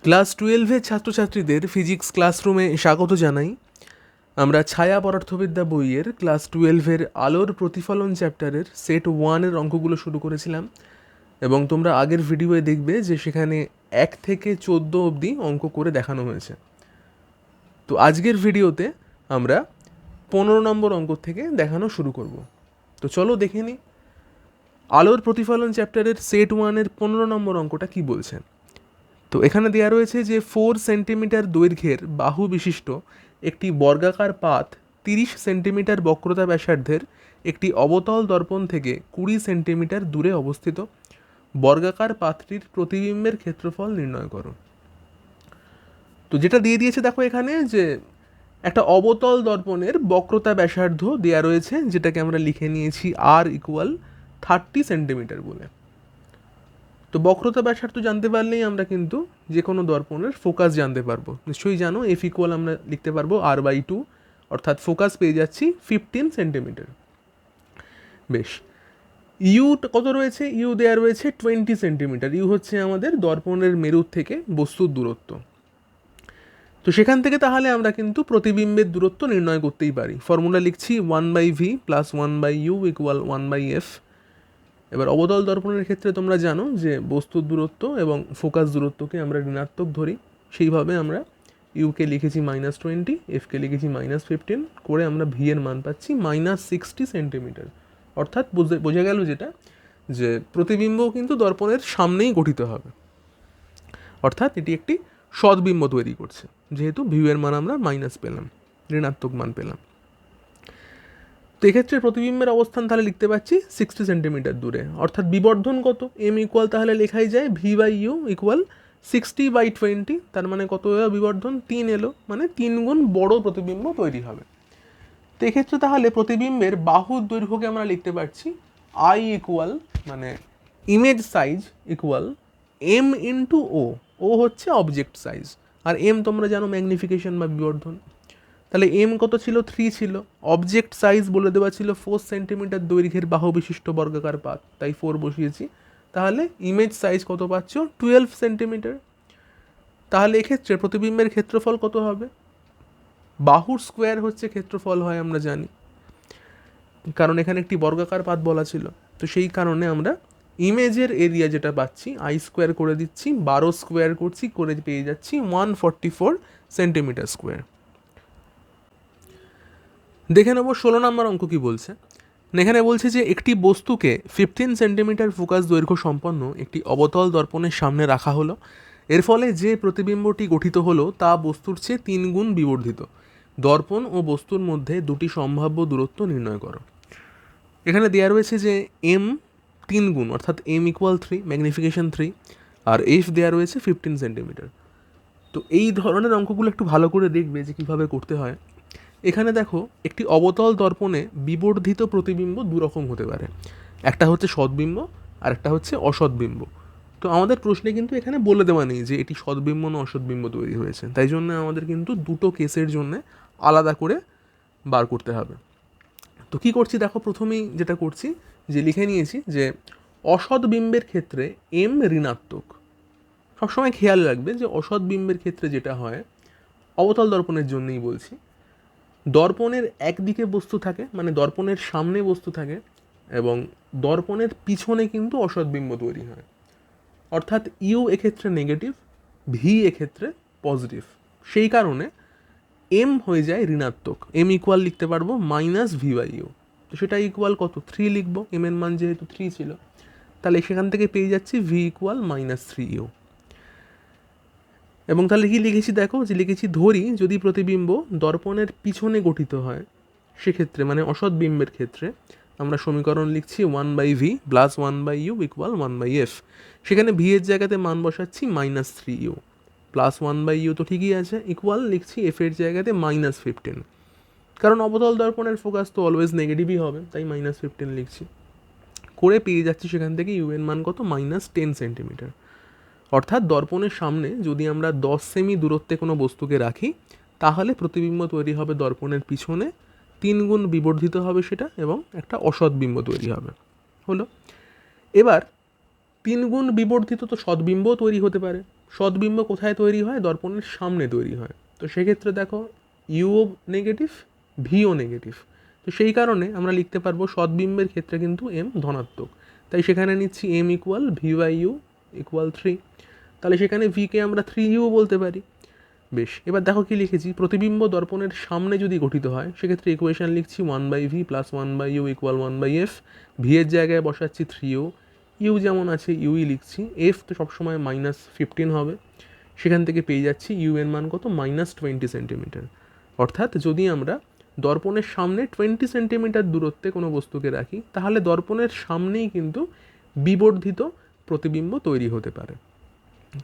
Class 12-এর ছাত্রছাত্রীদের physics ক্লাসরুমে স্বাগত জানাই। আমরা ছায়া পদার্থবিদ্যা বইয়ের ক্লাস 12-এর আলোর প্রতিফলন চ্যাপ্টারের সেট 1-এর অঙ্কগুলো শুরু করেছিলাম এবং তোমরা আগের ভিডিওয়ে দেখবে যে সেখানে 1 থেকে 14 অবধি অঙ্ক করে দেখানো হয়েছে। তো আজকের ভিডিওতে আমরা 15 নম্বর অঙ্ক থেকে দেখানো শুরু করব। তো চলো দেখে নিই আলোর প্রতিফলন চ্যাপ্টারের সেট 1-এর 15 নম্বর অঙ্কটা কি বলছে। তো এখানে দেওয়া রয়েছে যে 4 সেন্টিমিটার দৈর্ঘ্যের বাহু বিশিষ্ট একটি বর্গাকার পাত 30 সেন্টিমিটার বক্রতা ব্যাসার্ধের একটি অবতল দর্পণ থেকে 20 সেন্টিমিটার দূরে অবস্থিত বর্গাকার পাতটির প্রতিবিম্বের ক্ষেত্রফল নির্ণয় করো। তো যেটা দিয়ে দিয়েছে দেখো এখানে যে একটা অবতল দর্পণের বক্রতা ব্যাসার্ধ দেওয়া রয়েছে, যেটাকে আমরা লিখে নিয়েছি আর ইকুয়াল 30 সেন্টিমিটার বলে। তো বক্রতা ব্যাসার্ধ জানতে পারলেই আমরা কিন্তু যে কোনো দর্পণের ফোকাস জানতে পারবো। নিশ্চয়ই জানো এফ ইকুয়াল আমরা লিখতে পারবো r/2, অর্থাৎ ফোকাস পেয়ে যাচ্ছি 15 সেন্টিমিটার। বেশ, ইউ কত রয়েছে? ইউ দেওয়া রয়েছে 20 সেন্টিমিটার। ইউ হচ্ছে আমাদের দর্পণের মেরুর থেকে বস্তুর দূরত্ব। তো সেখান থেকে তাহলে আমরা কিন্তু প্রতিবিম্বের দূরত্ব নির্ণয় করতেই পারি। ফর্মুলা লিখছি 1/v plus 1/u equal 1/f। এবার অবতল দর্পণের ক্ষেত্রে তোমরা জানো যে বস্তুর দূরত্ব এবং ফোকাস দূরত্বকে আমরা ঋণাত্মক ধরি, সেইভাবে আমরা ইউকে লিখেছি -20, এফকে লিখেছি -15 করে আমরা ভি এর মান পাচ্ছি -60 সেন্টিমিটার। অর্থাৎ বোঝা গেল যেটা যে প্রতিবিম্ব কিন্তু দর্পণের সামনেই গঠিত হবে, অর্থাৎ এটি একটি সদ্বিম্ব তৈরি করছে, যেহেতু ভিউ এর মান আমরা মাইনাস পেলাম, ঋণাত্মক মান পেলাম। তো এক্ষেত্রে প্রতিবিম্বের অবস্থান তাহলে লিখতে পাচ্ছি 60 সেন্টিমিটার দূরে, অর্থাৎ বিবর্ধন কত? এম ইকুয়াল তাহলে লেখাই যায় v/u ইকুয়াল 60/20, তার মানে কত এলো বিবর্ধন? 3 এলো, মানে 3 গুণ বড় প্রতিবিম্ব তৈরি হবে। তো এক্ষেত্রে তাহলে প্রতিবিম্বের বাহুর দৈর্ঘ্যকে আমরা লিখতে পারছি আই ইকুয়াল, মানে image size equal M into O. O হচ্ছে অবজেক্ট সাইজ, আর এম তোমরা জানো ম্যাগনিফিকেশন বা বিবর্ধন। তাহলে এম কত ছিল? 3 ছিল। অবজেক্ট সাইজ বলে দেওয়া ছিল 4 সেন্টিমিটার দৈর্ঘ্যের বাহু বিশিষ্ট বর্গাকার পাত, তাই 4 বসিয়েছি। তাহলে ইমেজ সাইজ কত পাচ্ছ? 12 সেন্টিমিটার। তাহলে এক্ষেত্রে প্রতিবিম্বের ক্ষেত্রফল কত হবে? বাহুর স্কোয়ার হচ্ছে ক্ষেত্রফল হয়, আমরা জানি, কারণ এখানে একটি বর্গাকার পাত বলা ছিল। তো সেই কারণে আমরা ইমেজের এরিয়া যেটা পাচ্ছি আই স্কোয়ার করে দিচ্ছি, 12 স্কোয়ার করছি, করে পেয়ে যাচ্ছি 144 সেন্টিমিটার স্কোয়ার। দেখে নেব 16 নম্বর অঙ্ক কি বলছে। এখানে বলছে যে একটি বস্তুকে 15 সেন্টিমিটার ফোকাস দৈর্ঘ্য সম্পন্ন একটি অবতল দর্পণের সামনে রাখা হলো। এর ফলে যে প্রতিবিম্বটি গঠিত হলো তা বস্তুর চেয়ে 3 গুণ বিবর্ধিত। দর্পণ ও বস্তুর মধ্যে দুটি সম্ভাব্য দূরত্ব নির্ণয় করো। এখানে দেওয়া রয়েছে যে এম 3 গুণ, অর্থাৎ এম ইকুয়াল 3, ম্যাগনিফিকেশন 3, আর এফ দেওয়া রয়েছে 15 সেন্টিমিটার। তো এই ধরনের অঙ্কগুলো একটু ভালো করে দেখবে যে কীভাবে করতে হয়। এখানে দেখো একটি অবতল দর্পণে বিবর্ধিত প্রতিবিম্ব দুরকম হতে পারে, একটা হচ্ছে সদ্বিম্ব আর একটা হচ্ছে অসদ্বিম্ব। তো আমাদের প্রশ্নে কিন্তু এখানে বলে দেওয়া নেই যে এটি সদ্বিম্ব না অসদ্বিম্ব তৈরি হয়েছে, তাই জন্য আমাদের কিন্তু দুটো কেসের জন্য আলাদা করে বার করতে হবে। তো কী করছি দেখো, প্রথমেই যেটা করছি যে লিখে নিয়েছি যে অসৎ বিম্বের ক্ষেত্রে এম ঋণাত্মক। সবসময় খেয়াল রাখবে যে অসৎ বিম্বের ক্ষেত্রে যেটা হয়, অবতল দর্পণের জন্যই বলছি, দর্পণের একদিকে বস্তু থাকে, মানে দর্পণের সামনে বস্তু থাকে, এবং দর্পণের পিছনে কিন্তু অসৎ বিম্ব তৈরি হয়। অর্থাৎ ইউ এক্ষেত্রে নেগেটিভ, ভি এক্ষেত্রে পজিটিভ। সেই কারণে এম হয়ে যায় ঋণাত্মক। এম ইকুয়াল লিখতে পারবো -v/u। তো সেটা ইকুয়াল কত? 3 লিখবো, এম এর মান যেহেতু 3 ছিল। তাহলে সেখান থেকে পেয়ে যাচ্ছি v ইকুয়াল -3u। এবং তাহলে কি লিখেছি দেখো, যে লিখেছি ধরি যদি প্রতিবিম্ব দর্পণের পিছনে গঠিত হয়, সেক্ষেত্রে মানে অসৎ বিম্বের ক্ষেত্রে আমরা সমীকরণ লিখছি 1/v plus 1/u equal 1/f। সেখানে ভি এর জায়গাতে মান বসাচ্ছি -3u, প্লাস 1/u তো ঠিকই আছে, ইকুয়াল লিখছি এফ এর জায়গাতে -15, কারণ অবতল দর্পণের ফোকাস তো অলওয়েজ নেগেটিভই হবে, তাই -15 লিখছি। করে পেয়ে যাচ্ছি সেখান থেকে ইউ এর মান কত? -10 সেন্টিমিটার। অর্থাৎ দর্পণের সামনে যদি আমরা 10 সেমি দূরত্বে কোনো বস্তুকে রাখি, তাহলে প্রতিবিম্ব তৈরি হবে দর্পণের পিছনে, 3 গুণ বিবর্ধিত হবে সেটা, এবং একটা অসৎ বিম্ব তৈরি হবে। হলো। এবার 3 গুণ বিবর্ধিত তো সদ্বিম্বও তৈরি হতে পারে, সদ্বিম্ব কোথায় তৈরি হয়? দর্পণের সামনে তৈরি হয়। তো সেক্ষেত্রে দেখো ইউও নেগেটিভ, ভিও নেগেটিভ। তো সেই কারণে আমরা লিখতে পারবো সদ্বিম্বের ক্ষেত্রে কিন্তু এম ধনাত্মক। তাই সেখানে নিচ্ছি M equal V by U equal 3। তাহলে সেখানে ভিকে আমরা 3u বলতে পারি। বেশ, এবার দেখো কি লিখেছি, প্রতিবিম্ব দর্পণের সামনে যদি গঠিত হয় সেক্ষেত্রে ইকুয়েশন লিখছি 1/v plus 1/u equal 1/f। V এর জায়গায় বসাচ্ছি 3u, ইউ যেমন আছে ইউই লিখছি, এফ তো সবসময় -15 হবে, সেখান থেকে পেয়ে যাচ্ছি ইউ এর মান কত? -20 সেন্টিমিটার। অর্থাৎ যদি আমরা দর্পণের সামনে 20 সেন্টিমিটার দূরত্বে কোনো বস্তুকে রাখি তাহলে দর্পণের সামনেই কিন্তু বিবর্ধিত প্রতিবিম্ব তৈরি হতে পারে।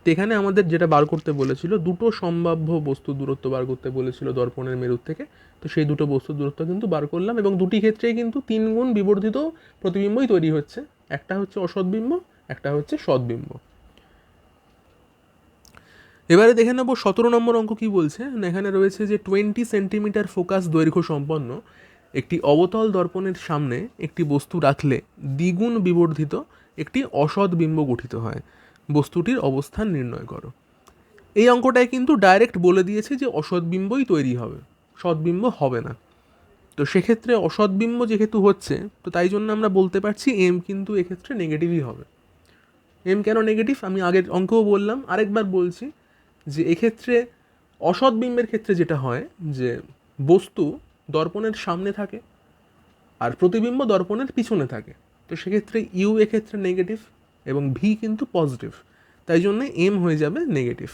তো এখানে আমাদের যেটা বার করতে বলেছিল, দুটো সম্ভাব্য বস্তু দূরত্ব বার করতে বলেছিল দর্পণের মেরুর থেকে। তো সেই দুটো বস্তুর দূরত্ব কিন্তু বার করলাম এবং দুটি ক্ষেত্রেই কিন্তু 3 গুণ বিবর্ধিত প্রতিবিম্বই তৈরি হচ্ছে। একটা হচ্ছে অসৎবিম্ব, একটা হচ্ছে সদ্বিম্ব। এবারে দেখে নেবো 17 নম্বর অঙ্ক কি বলছে। এখানে রয়েছে যে 20 সেন্টিমিটার ফোকাস দৈর্ঘ্য সম্পন্ন একটি অবতল দর্পণের সামনে একটি বস্তু রাখলে দ্বিগুণ বিবর্ধিত একটি অসৎ বিম্ব গঠিত হয়, বস্তুটির অবস্থান নির্ণয় করো। এই অঙ্কটায় কিন্তু ডাইরেক্ট বলে দিয়েছে যে অসৎ বিম্বই তৈরি হবে, সৎবিম্ব হবে না। তো সেক্ষেত্রে অসৎ বিম্ব যেহেতু হচ্ছে, তো তাই জন্য আমরা বলতে পারছি এম কিন্তু এক্ষেত্রে নেগেটিভই হবে। এম কেন নেগেটিভ আমি আগের অঙ্কেও বললাম, আরেকবার বলছি যে এক্ষেত্রে অসৎ বিম্বের ক্ষেত্রে যেটা হয় যে বস্তু দর্পণের সামনে থাকে আর প্রতিবিম্ব দর্পণের পিছনে থাকে। তো সেক্ষেত্রে ইউ এক্ষেত্রে নেগেটিভ এবং ভি কিন্তু পজিটিভ, তাই জন্য এম হয়ে যাবে নেগেটিভ।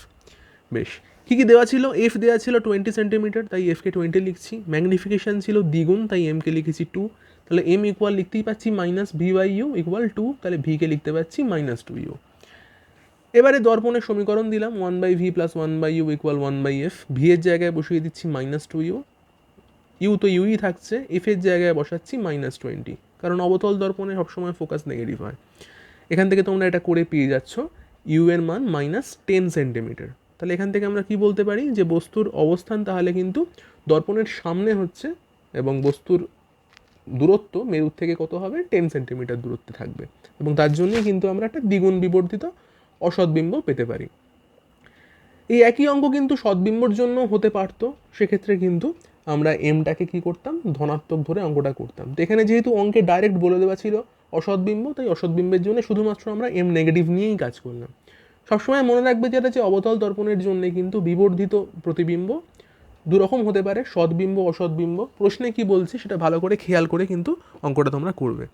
বেশ, কী কী দেওয়া ছিল? এফ দেওয়া ছিল 20 সেন্টিমিটার, তাই এফকে 20 লিখছি। ম্যাগনিফিকেশান ছিল দ্বিগুণ, তাই এমকে লিখেছি 2। তাহলে এম ইকুয়াল লিখতেই পাচ্ছি -v/u ইকুয়াল 2, তাহলে ভিকে লিখতে পাচ্ছি -2u। এবারে দর্পণের সমীকরণ দিলাম 1/v plus 1/u equal 1/f। V এর জায়গায় বসিয়ে দিচ্ছি -2u, ইউ তো ইউই থাকছে, এফ এর জায়গায় বসাচ্ছি -20, কারণ অবতল দর্পণে সবসময় ফোকাস নেগেটিভ হয়। এখান থেকে তোমরা এটা করে পেয়ে যাচ্ছ ইউ এর মান -10 সেন্টিমিটার। তাহলে এখান থেকে আমরা কি বলতে পারি যে বস্তুর অবস্থান তাহলে কিন্তু দর্পণের সামনে হচ্ছে এবং বস্তুর দূরত্ব মেরুর থেকে কত হবে? 10 সেন্টিমিটার দূরত্বে থাকবে এবং তার জন্যই কিন্তু আমরা একটা দ্বিগুণ বিবর্ধিত অসৎবিম্ব পেতে পারি। এই একই অঙ্ক কিন্তু সদ্বিম্বর জন্য হতে পারতো, সেক্ষেত্রে কিন্তু আমরা এমটাকে কি করতাম? ধনাত্মক ধরে অঙ্কটা করতাম। তো এখানে যেহেতু অঙ্কে ডাইরেক্ট বলে দেওয়া ছিল অসৎবিম্ব, তাই অসৎবিম্বের জন্য শুধুমাত্র আমরা এম নেগেটিভ নিয়েই কাজ করলাম। সবসময় মনে রাখবে যেটা যে অবতল দর্পণের জন্য কিন্তু বিবর্ধিত প্রতিবিম্ব দুরকম হতে পারে, সদ্বিম্ব অসৎবিম্ব। প্রশ্নে কি বলছে সেটা ভালো করে খেয়াল করে কিন্তু অঙ্কটা তোমরা করবে।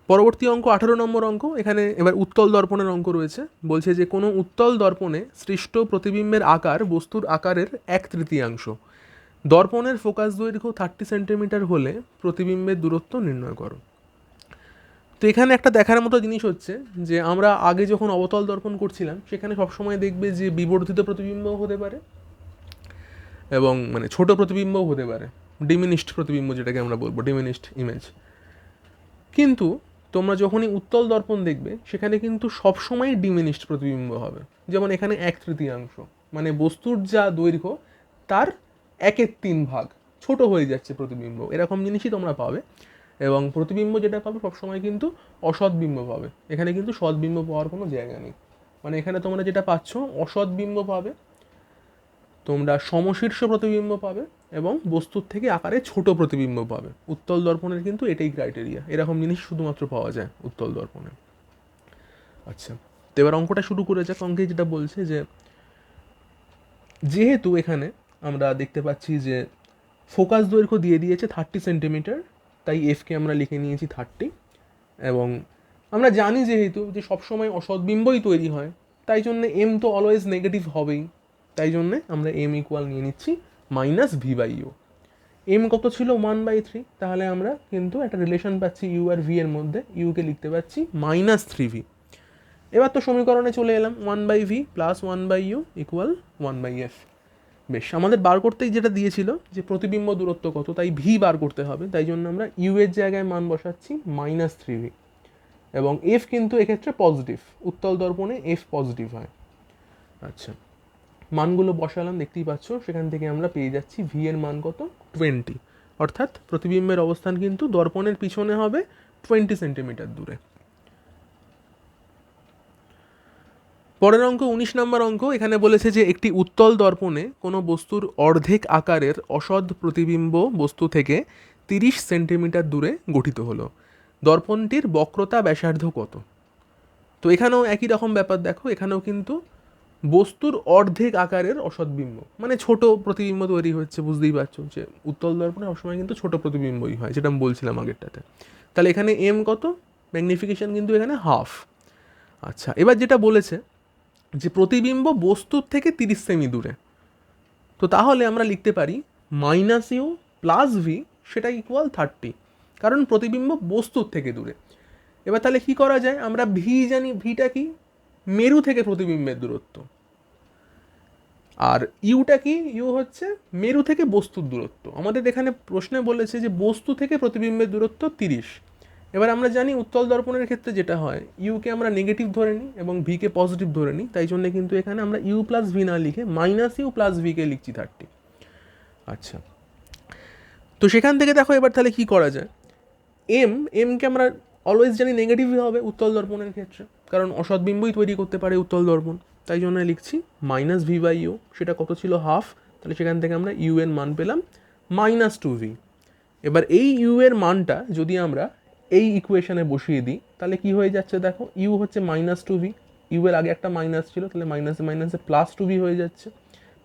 পরবর্তী অঙ্ক 18 নম্বর অঙ্ক। এখানে এবার উত্তল দর্পণের অঙ্ক রয়েছে। বলছে যে কোনো উত্তল দর্পণে সৃষ্ট প্রতিবিম্বের আকার বস্তুর আকারের 1/3। দর্পণের ফোকাস দৈর্ঘ্য 30 সেন্টিমিটার হলে প্রতিবিম্বের দূরত্ব নির্ণয় করো। তো এখানে একটা দেখার মতো জিনিস হচ্ছে যে আমরা আগে যখন অবতল দর্পণ করছিলাম সেখানে সবসময় দেখবে যে বিবর্ধিত প্রতিবিম্বও হতে পারে এবং মানে ছোট প্রতিবিম্বও হতে পারে, ডিমিনিশড প্রতিবিম্ব যেটাকে আমরা বলবো, ডিমিনিশড ইমেজ। কিন্তু তোমরা যখনই উত্তল দর্পণ দেখবে সেখানে কিন্তু সবসময় ডিমিনিশড প্রতিবিম্ব হবে। যেমন এখানে 1/3, মানে বস্তুর যা দৈর্ঘ্য তার 1/3 ভাগ ছোট হয়ে যাচ্ছে প্রতিবিম্ব, এরকম জিনিসই তোমরা পাবে। এবং প্রতিবিম্ব যেটা পাবে সবসময় কিন্তু অসৎবিম্ব পাবে, এখানে কিন্তু সৎবিম্ব পাওয়ার কোনো জায়গা নেই। মানে এখানে তোমরা যেটা পাচ্ছ অসৎবিম্ব পাবে, তোমরা সমশীর্ষ প্রতিবিম্ব পাবে এবং বস্তুর থেকে আকারে ছোট প্রতিবিম্ব পাবে। উত্তল দর্পণের কিন্তু এটাই ক্রাইটেরিয়া, এরকম জিনিস শুধুমাত্র পাওয়া যায় উত্তল দর্পণে। আচ্ছা, তো এবার অঙ্কটা শুরু করে যাক। অঙ্কে যেটা বলছে যে যেহেতু এখানে আমরা দেখতে পাচ্ছি যে ফোকাস দৈর্ঘ্য দিয়ে দিয়েছে 30 সেন্টিমিটার, তাই এফকে আমরা লিখে নিয়েছি 30। এবং আমরা জানি যেহেতু যে সবসময় অসৎবিম্বই তৈরি হয়, তাই জন্য এম তো অলওয়েজ নেগেটিভ হবেই, তাই জন্যে আমরা এম ইকুয়াল নিয়ে নিচ্ছি -v/u। এম কত ছিল? 1/3, তাহলে আমরা কিন্তু একটা রিলেশন পাচ্ছি ইউ আর ভি এর মধ্যে, ইউকে লিখতে পাচ্ছি -3v। এবার তো সমীকরণে চলে এলাম, 1/v plus 1/u equal 1/f। বেশ, আমাদের বার করতেই যেটা দিয়েছিল যে প্রতিবিম্ব দূরত্ব কত, তাই ভি বার করতে হবে, তাই জন্য আমরা ইউ এর জায়গায় মান বসাচ্ছি -3v। এবং এফ কিন্তু এক্ষেত্রে পজিটিভ, উত্তল দর্পণে এফ পজিটিভ হয়। আচ্ছা, মানগুলো বসালাম, দেখতেই পাচ্ছ সেখান থেকে আমরা পেয়ে যাচ্ছি ভি এর মান কত? 20, অর্থাৎ প্রতিবিম্বের অবস্থান কিন্তু দর্পণের পিছনে হবে 20 সেন্টিমিটার দূরে। পরের অঙ্ক 19 নম্বর অঙ্ক। এখানে বলেছে যে একটি উত্তল দর্পণে কোনো বস্তুর অর্ধেক আকারের অসৎ প্রতিবিম্ব বস্তু থেকে 30 সেন্টিমিটার দূরে গঠিত হলো। দর্পণটির বক্রতা ব্যাসার্ধ কত? তো এখানেও একই রকম ব্যাপার, দেখো এখানেও কিন্তু বস্তুর অর্ধেক আকারের অসৎ বিম্ব, মানে ছোট প্রতিবিম্ব তৈরি হচ্ছে। বুঝতেই পারছো যে উত্তল দর্পণে সবসময় কিন্তু ছোট প্রতিবিম্বই হয়, যেটা আমি বলছিলাম আগেরটাতে। তাহলে এখানে এম কত? ম্যাগনিফিকেশন কিন্তু এখানে হাফ। আচ্ছা, এবার যেটা বলেছে যে প্রতিবিম্ব বস্তুর থেকে 30 সেমি দূরে, তো তাহলে আমরা লিখতে পারি মাইনাস ইউ প্লাস ভি, সেটা ইকুয়াল 30, কারণ প্রতিবিম্ব বস্তুর থেকে দূরে। এবার তাহলে কি করা যায়? আমরা ভি জানি, ভিটা কি? মেরু থেকে প্রতিবিম্বের দূরত্ব। আর ইউটা কি? ইউ হচ্ছে মেরু থেকে বস্তুর দূরত্ব। আমাদের এখানে প্রশ্নে বলেছে যে বস্তু থেকে প্রতিবিম্বের দূরত্ব 30। এবার আমরা জানি উত্তল দর্পণের ক্ষেত্রে যেটা হয়, ইউকে আমরা নেগেটিভ ধরে নিই এবং ভিকে পজিটিভ ধরে নিই, তাই জন্য কিন্তু এখানে আমরা ইউ প্লাস ভি না লিখে মাইনাস ইউ প্লাস ভিকে লিখছি 30। আচ্ছা, তো সেখান থেকে দেখো এবার তাহলে কি করা যায়। এমকে আমরা অলওয়েজ জানি নেগেটিভই হবে উত্তল দর্পণের ক্ষেত্রে, কারণ অসৎ বিম্বই তৈরি করতে পারে উত্তল দর্পণ, তাই জন্য লিখছি মাইনাস ভি বাই ইউ। সেটা কত ছিল? হাফ। তাহলে সেখান থেকে আমরা ইউ এর মান পেলাম -2v। এবার এই ইউ এর মানটা যদি আমরা এই ইকুয়েশনে বসিয়ে দিই, তাহলে কি হয়ে যাচ্ছে দেখো, ইউ হচ্ছে -2v, ইউ এর আগে একটা মাইনাস ছিল, তাহলে মাইনাসে মাইনাসে +2v হয়ে যাচ্ছে,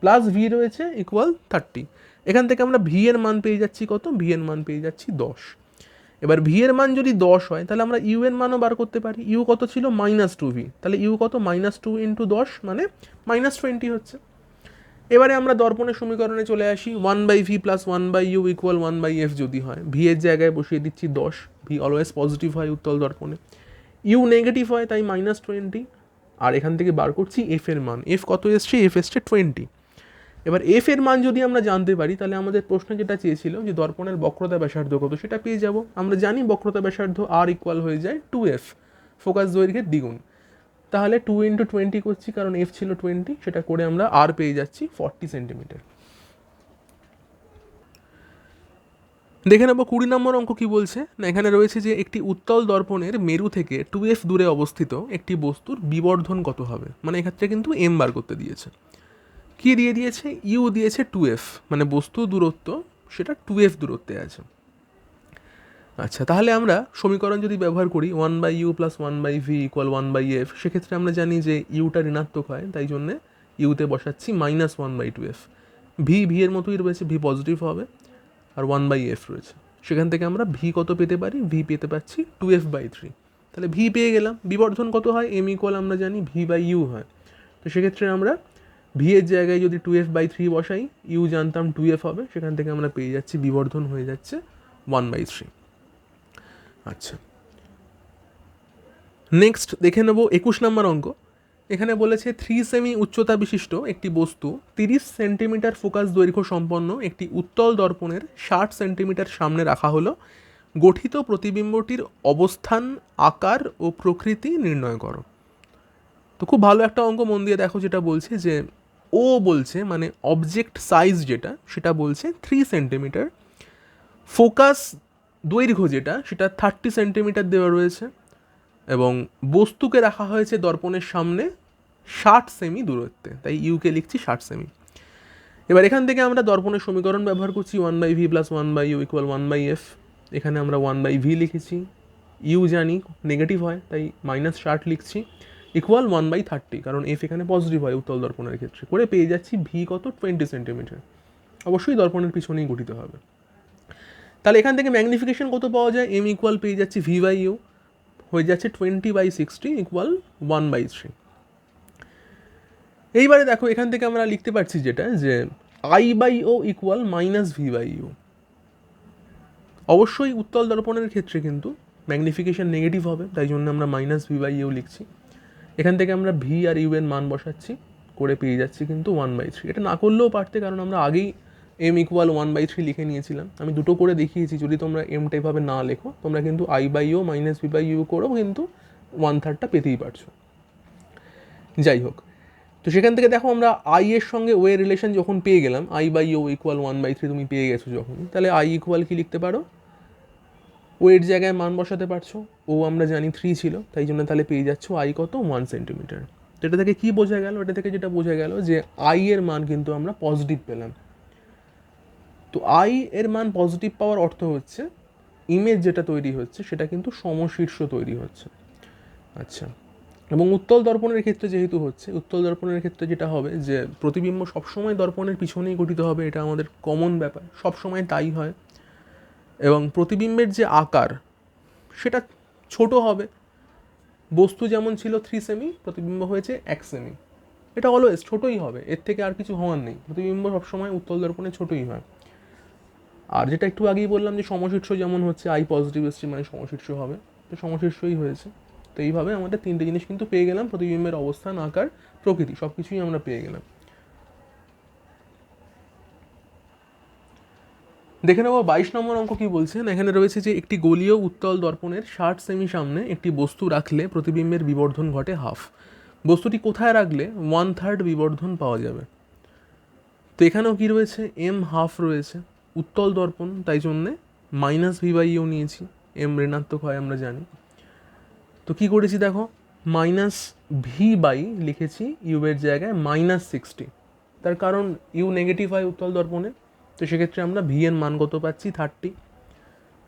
প্লাস ভি রয়েছে ইকুয়াল 30। এখান থেকে আমরা ভি এর মান পেয়ে যাচ্ছি কত? ভি এর মান পেয়ে যাচ্ছি 10। এবার ভি এর মান যদি 10 হয়, তাহলে আমরা ইউ এর মানও বার করতে পারি। ইউ কত ছিল? -2v, তাহলে ইউ কত? -2 × 10 মানে -20 হচ্ছে। এবারে আমরা দর্পণের সমীকরণে চলে আসি। 1/v + 1/u = 1/f যদি হয়, ভি এর জায়গায় বসিয়ে দিচ্ছি 10। ভি অলওয়েজ পজিটিভ হয় উত্তল দর্পণে, ইউ নেগেটিভ হয়, তাই -20। আর এখান থেকে বার করছি এফ এর মান। এফ কত এসছে? এফ এসছে 20। এবার এফ এর মান যদি আমরা জানতে পারি, তাহলে আমাদের প্রশ্নে যেটা চেয়েছিল যে দর্পণের বক্রতা ব্যাসার্ধ কত, সেটা পেয়ে যাব। আমরা জানি বক্রতা ব্যাসার্ধ আর ইকুয়াল হয়ে যায় 2f, ফোকাস দৈর্ঘ্যের দ্বিগুণ। তাহলে 2 × 20 করছি, কারণ এফ ছিল 20, সেটা করে আমরা আর পেয়ে যাচ্ছি 40 সেন্টিমিটার। দেখে নেব 20 নম্বর অঙ্ক কি বলছে না। এখানে রয়েছে যে একটি উত্তল দর্পণের মেরু থেকে 2f দূরে অবস্থিত একটি বস্তুর বিবর্ধন কত হবে, মানে এক্ষেত্রে কিন্তু এম বার করতে দিয়েছে। কি দিয়ে দিয়েছে? ইউ দিয়েছে 2f, মানে বস্তু দূরত্ব সেটা 2f দূরত্বে আছে। আচ্ছা, তাহলে আমরা সমীকরণ যদি ব্যবহার করি 1/u + 1/v = 1/f, সেক্ষেত্রে আমরা জানি যে ইউটা ঋণাত্মক হয়, তাই জন্যে ইউতে বসাচ্ছি -1/2f। ভি এর মতোই রয়েছে, ভি পজিটিভ হবে, আর 1/f রয়েছে। সেখান থেকে আমরা ভি কত পেতে পারি? ভি পেতে পারছি 2f/3। তাহলে ভি পেয়ে গেলাম। বিবর্ধন কত হয়? এম ইকুয়াল আমরা জানি v/u হয়, তো সেক্ষেত্রে আমরা ভি এর জায়গায় যদি 2f/3 বসাই, ইউ জানতাম 2f হবে, সেখান থেকে আমরা পেয়ে যাচ্ছি বিবর্ধন হয়ে যাচ্ছে 1/3। আচ্ছা, নেক্সট দেখে নেব 21 নম্বর অঙ্ক। এখানে বলেছে 3 সেমি উচ্চতা বিশিষ্ট একটি বস্তু 30 সেন্টিমিটার ফোকাস দৈর্ঘ্য সম্পন্ন একটি উত্তল দর্পণের 60 সেন্টিমিটার সামনে রাখা হলো। গঠিত প্রতিবিম্বটির অবস্থান, আকার ও প্রকৃতি নির্ণয় করো। তো খুব ভালো একটা অঙ্ক, মন দিয়ে দেখো। যেটা বলছে যে ও বলছে, মানে অবজেক্ট সাইজ যেটা, সেটা বলছে 3 সেন্টিমিটার, ফোকাস দৈর্ঘ্য যেটা, সেটা 30 সেন্টিমিটার দেওয়া রয়েছে, এবং বস্তুকে রাখা হয়েছে দর্পণের সামনে 60 সেমি দূরত্বে, তাই ইউকে লিখছি 60 সেমি। এবার এখান থেকে আমরা দর্পণের সমীকরণ ব্যবহার করছি 1/v + 1/u = 1/f। এখানে আমরা 1/v লিখেছি, ইউ জানি নেগেটিভ হয়, তাই -60 লিখছি, ইকুয়াল 1/30, কারণ এফ এখানে পজিটিভ হয় উত্তল দর্পণের ক্ষেত্রে, করে পেয়ে যাচ্ছি ভি কত? 20 সেন্টিমিটার। অবশ্যই দর্পণের পিছনেই গঠিত হবে। তাহলে এখান থেকে ম্যাগনিফিকেশন কত পাওয়া যায়? এম ইকুয়াল পেয়ে যাচ্ছি v/u, হয়ে যাচ্ছে 20/60 = 1/3। এইবারে দেখো এখান থেকে আমরা লিখতে পারছি যেটা, যে I/O = -v/u। অবশ্যই উত্তল দর্পণের ক্ষেত্রে কিন্তু ম্যাগনিফিকেশন নেগেটিভ হবে, তাই জন্য আমরা -v/u লিখছি। এখান থেকে আমরা ভি আর ইউ এর মান বসাচ্ছি, করে পেয়ে যাচ্ছি কিন্তু 1/3। এটা না করলেও পারতে, কারণ আমরা আগেই এম ইকুয়াল 1/3 লিখে নিয়েছিলাম। আমি দুটো করে দেখিয়েছি, যদি তোমরা এমটা এভাবে না লেখো, তোমরা কিন্তু I/O -v/u করেও কিন্তু 1/3টা পেতেই পারছো। যাই হোক, তো সেখান থেকে দেখো আমরা আই এর সঙ্গে ও এর রিলেশন যখন পেয়ে গেলাম, I/O = 1/3 তুমি পেয়ে গেছো যখন, তাহলে আই ইকুয়াল কি লিখতে পারো? ও এর জায়গায় মান বসাতে পারছো। ও আমরা জানি 3 ছিল, তাই জন্য তাহলে পেয়ে যাচ্ছ আই কত? 1 সেন্টিমিটার। তো এটা থেকে কী বোঝা গেল? এটা থেকে যেটা বোঝা গেল যে আই এর মান কিন্তু আমরা পজিটিভ পেলাম। তো আই এর মান পজিটিভ পাওয়ার অর্থ হচ্ছে ইমেজ যেটা তৈরি হচ্ছে সেটা কিন্তু সমশীর্ষ তৈরি হচ্ছে। আচ্ছা, এবং উত্তল দর্পণের ক্ষেত্রে যেহেতু হচ্ছে, উত্তল দর্পণের ক্ষেত্রে যেটা হবে যে প্রতিবিম্ব সবসময় দর্পণের পিছনেই গঠিত হবে, এটা আমাদের কমন ব্যাপার, সবসময় তাই হয়। এবং প্রতিবিম্বের যে আকার সেটা ছোট হবে। বস্তু যেমন ছিল 3 সেমি, প্রতিবিম্ব হয়েছে 1 সেমি। এটা অলওয়েজ ছোটই হবে, এর থেকে আর কিছু হওয়ার নেই। প্রতিবিম্ব সবসময় উত্তল দর্পণে ছোটই হয়। আর যেটা একটু আগেই বললাম যে সমশীর্ষ যেমন হচ্ছে আই পজিটিভ এসছে মানে সমশীর্ষ হবে, তো সমশীর্ষই হয়েছে। তো এইভাবে আমাদের তিনটে জিনিস কিন্তু পেয়ে গেলাম, প্রতিবিম্বের অবস্থান, আকার, প্রকৃতি, সব কিছুই আমরা পেয়ে গেলাম। দেখে নেবো 22 নম্বর অঙ্ক কি বলছেন। এখানে রয়েছে যে একটি গোলীয় উত্তল দর্পণের 60 সেমি সামনে একটি বস্তু রাখলে প্রতিবিম্বের বিবর্ধন ঘটে হাফ। বস্তুটি কোথায় রাখলে 1/3 বিবর্ধন পাওয়া যাবে? তো এখানেও কি রয়েছে, এম হাফ রয়েছে, উত্তল দর্পণ, তাই জন্যে -v/u নিয়েছি, এম ঋণাত্মক হয় আমরা জানি। তো কি করেছি দেখো, -v/ লিখেছি ইউ এর জায়গায় -60। তার কারণ ইউ নেগেটিভ হয় উত্তল দর্পণে, তো সেক্ষেত্রে আমরা ভি এর মান কত পাচ্ছি, 30।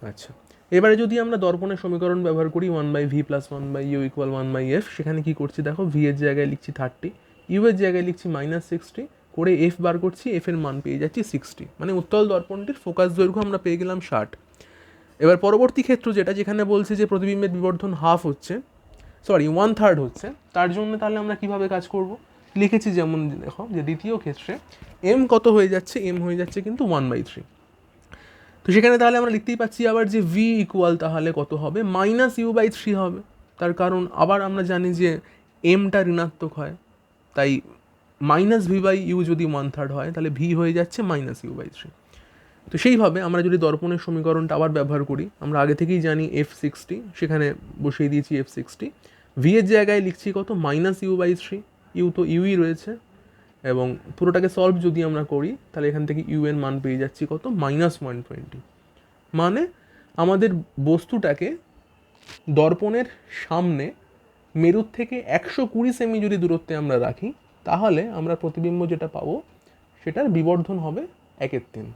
আচ্ছা, এবারে যদি আমরা দর্পণের সমীকরণ ব্যবহার করি 1/v + 1/u = 1/f, সেখানে কি করছি দেখো, ভি এর জায়গায় লিখছি 30, ইউ এর জায়গায় লিখছি -60, করে এফ বার করছি, এফ এর মান পেয়ে যাচ্ছি 60, মানে উত্তল দর্পণটির ফোকাস দৈর্ঘ্য আমরা পেয়ে গেলাম 60। এবার পরবর্তী ক্ষেত্র যেটা, যেখানে বলছে যে প্রতিবিম্বের বিবর্ধন হাফ হচ্ছে, 1/3 হচ্ছে, তার জন্য তাহলে আমরা কিভাবে কাজ করব? লিখেছি যেমন দেখো, যে দ্বিতীয় ক্ষেত্রে এম কত হয়ে যাচ্ছে, এম হয়ে যাচ্ছে কিন্তু 1/3। তো সেখানে তাহলে আমরা লিখতেই পাচ্ছি আবার যে ভি ইকুয়াল তাহলে কত হবে, -u/3 হবে। তার কারণ আবার আমরা জানি যে এমটা ঋণাত্মক হয়, তাই -v/u যদি 1/3 হয় তাহলে ভি হয়ে যাচ্ছে -u/3। তো সেইভাবে আমরা যদি দর্পণের সমীকরণটা আবার ব্যবহার করি, আমরা আগে থেকেই জানি f60, সেখানে বসিয়ে দিয়েছি f60, ভি এর জায়গায় লিখছি কত, -u/3, ইউ তো ইউই রয়েছে, এবং পুরোটাকে সলভ যদি আমরা করি তাহলে এখান থেকে ইউ এর মান পেয়ে যাচ্ছি কত, -120। মানে আমাদের বস্তুটাকে দর্পণের সামনে মেরুর থেকে 120 সেমি যদি দূরত্বে আমরা রাখি, তাহলে আমরা প্রতিবিম্ব যেটা পাবো সেটার বিবর্ধন হবে 1/3।